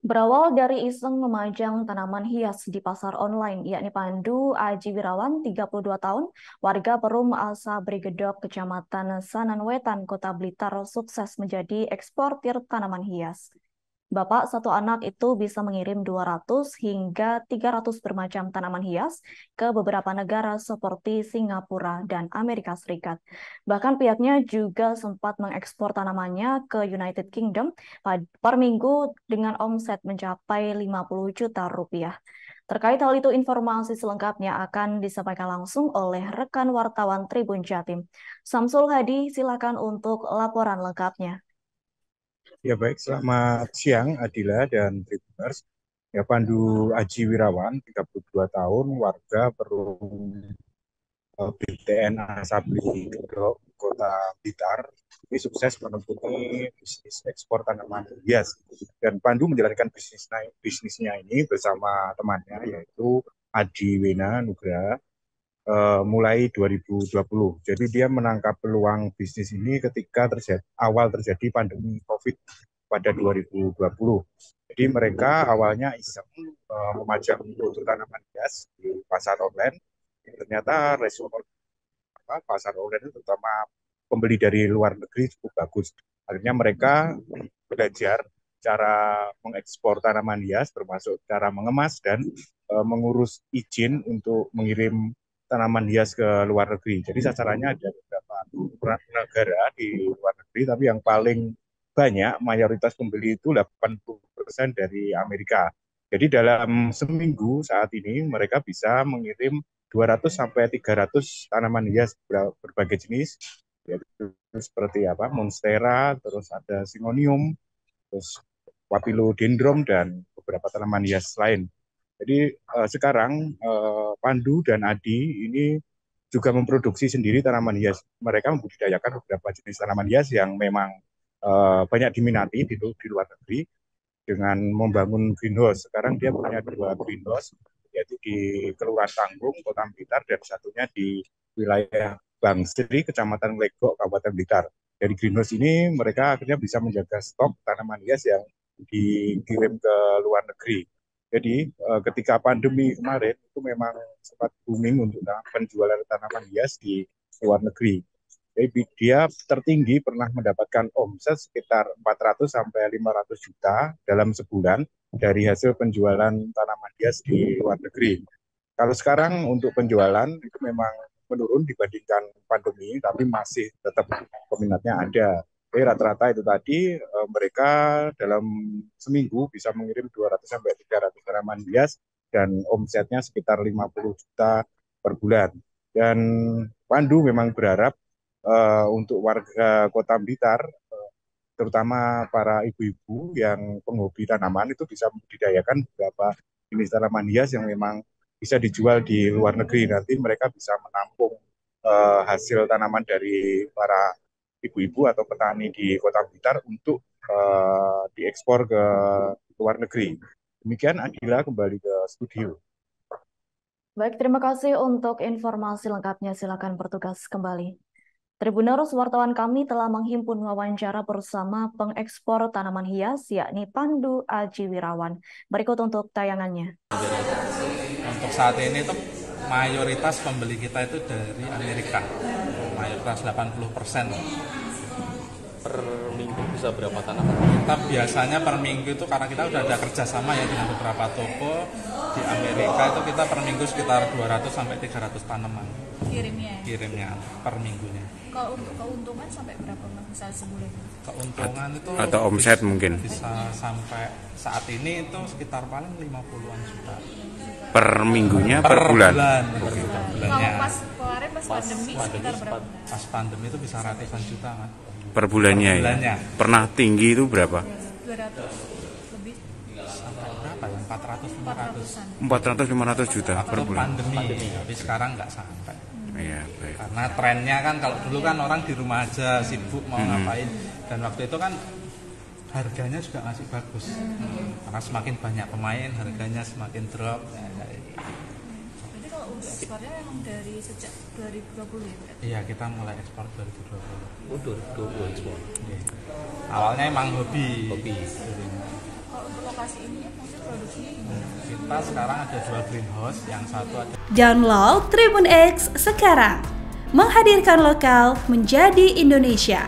Berawal dari iseng memajang tanaman hias di pasar online, yakni Pandu Aji Wirawan, 32 tahun, warga Perum Asa Brigedok, Kecamatan Sananwetan, Kota Blitar, sukses menjadi eksportir tanaman hias. Bapak satu anak itu bisa mengirim 200 hingga 300 bermacam tanaman hias ke beberapa negara seperti Singapura dan Amerika Serikat. Bahkan pihaknya juga sempat mengekspor tanamannya ke United Kingdom per minggu dengan omset mencapai 50 juta rupiah. Terkait hal itu, informasi selengkapnya akan disampaikan langsung oleh rekan wartawan Tribun Jatim. Samsul Hadi, silakan untuk laporan lengkapnya. Ya baik, selamat siang Adila dan Tribuners. Ya Pandu Aji Wirawan, 32 tahun, warga Perum BTN Asabri Gedok, Kota Blitar. Ini sukses menekuni bisnis ekspor tanaman hias. Dan Pandu menjalankan bisnisnya ini bersama temannya yaitu Adi Wena Nugra mulai 2020. Jadi dia menangkap peluang bisnis ini ketika awal terjadi pandemi COVID pada 2020. Jadi mereka awalnya iseng memajang untuk tanaman hias di pasar online. Ternyata respon pasar online itu terutama pembeli dari luar negeri cukup bagus. Akhirnya mereka belajar cara mengekspor tanaman hias, termasuk cara mengemas dan mengurus izin untuk mengirim tanaman hias ke luar negeri. Jadi sasarannya ada beberapa negara di luar negeri, tapi yang paling banyak mayoritas pembeli itu 80% dari Amerika. Jadi dalam seminggu saat ini mereka bisa mengirim 200 sampai 300 tanaman hias berbagai jenis, yaitu seperti apa monstera, terus ada syngonium, terus papilodendron dan beberapa tanaman hias lain. Jadi sekarang Pandu dan Adi ini juga memproduksi sendiri tanaman hias. Mereka membudidayakan beberapa jenis tanaman hias yang memang banyak diminati di luar negeri dengan membangun greenhouse. Sekarang dia punya 2 greenhouse, yaitu di Kelurahan Tanggung, Kota Blitar, dan satunya di wilayah Bangsri, Kecamatan Legok, Kabupaten Blitar. Dari greenhouse ini mereka akhirnya bisa menjaga stok tanaman hias yang dikirim ke luar negeri. Jadi ketika pandemi kemarin itu memang sempat booming untuk penjualan tanaman hias di luar negeri. Jadi dia tertinggi pernah mendapatkan omset sekitar 400 sampai 500 juta dalam sebulan dari hasil penjualan tanaman hias di luar negeri. Kalau sekarang untuk penjualan itu memang menurun dibandingkan pandemi, tapi masih tetap peminatnya ada. Jadi rata-rata itu tadi mereka dalam seminggu bisa mengirim 200 sampai 300 tanaman hias dan omsetnya sekitar 50 juta per bulan. Dan Pandu memang berharap untuk warga Kota Blitar, terutama para ibu-ibu yang penghobi tanaman itu bisa membudidayakan beberapa jenis tanaman hias yang memang bisa dijual di luar negeri. Nanti mereka bisa menampung hasil tanaman dari para ibu-ibu atau petani di Kota Blitar untuk diekspor ke luar negeri. Demikian Adila, kembali ke studio. Baik, terima kasih untuk informasi lengkapnya. Silakan bertugas kembali. Tribuners, wartawan kami telah menghimpun wawancara bersama pengekspor tanaman hias, yakni Pandu Aji Wirawan. Berikut untuk tayangannya. Untuk saat ini itu mayoritas pembeli kita itu dari Amerika, mayoritas 80%. Per minggu bisa berapa tanaman? Kita biasanya per minggu itu karena kita udah ada kerjasama ya dengan beberapa toko di Amerika, itu kita per minggu sekitar 200 sampai 300 tanaman kirimnya per minggunya. Kalau untuk keuntungan sampai berapa Mas? Misal sebulan? Keuntungan itu atau omset mungkin bisa sampai saat ini itu sekitar paling 50-an juta per minggunya, per bulan. Bulannya. Kalau pas kemarin pas pandemi sekitar berapa? Pas pandemi itu bisa ratusan juta kan. Per bulannya, Per bulannya. ya. Pernah tinggi itu berapa? 200 lebih. Sampai berapa ya? 400-500. 400-500 juta per Waktu bulan. pandemi, tapi sekarang nggak sampai. Iya, baik. Karena trennya kan kalau dulu kan orang di rumah aja sibuk mau ngapain, dan waktu itu kan harganya juga masih bagus. Karena semakin banyak pemain harganya semakin drop. Jadi kalau untuk ekspornya memang dari sejak 2020 ya Pak? Iya, kita mulai ekspor 2020. Udah ekspor. Awalnya emang hobi. Hobi. Kalau untuk lokasi ini ya, maksudnya produksinya ini. Kita sekarang ada 2 greenhouse, yang satu ada. Download Tribun X sekarang, menghadirkan lokal menjadi Indonesia.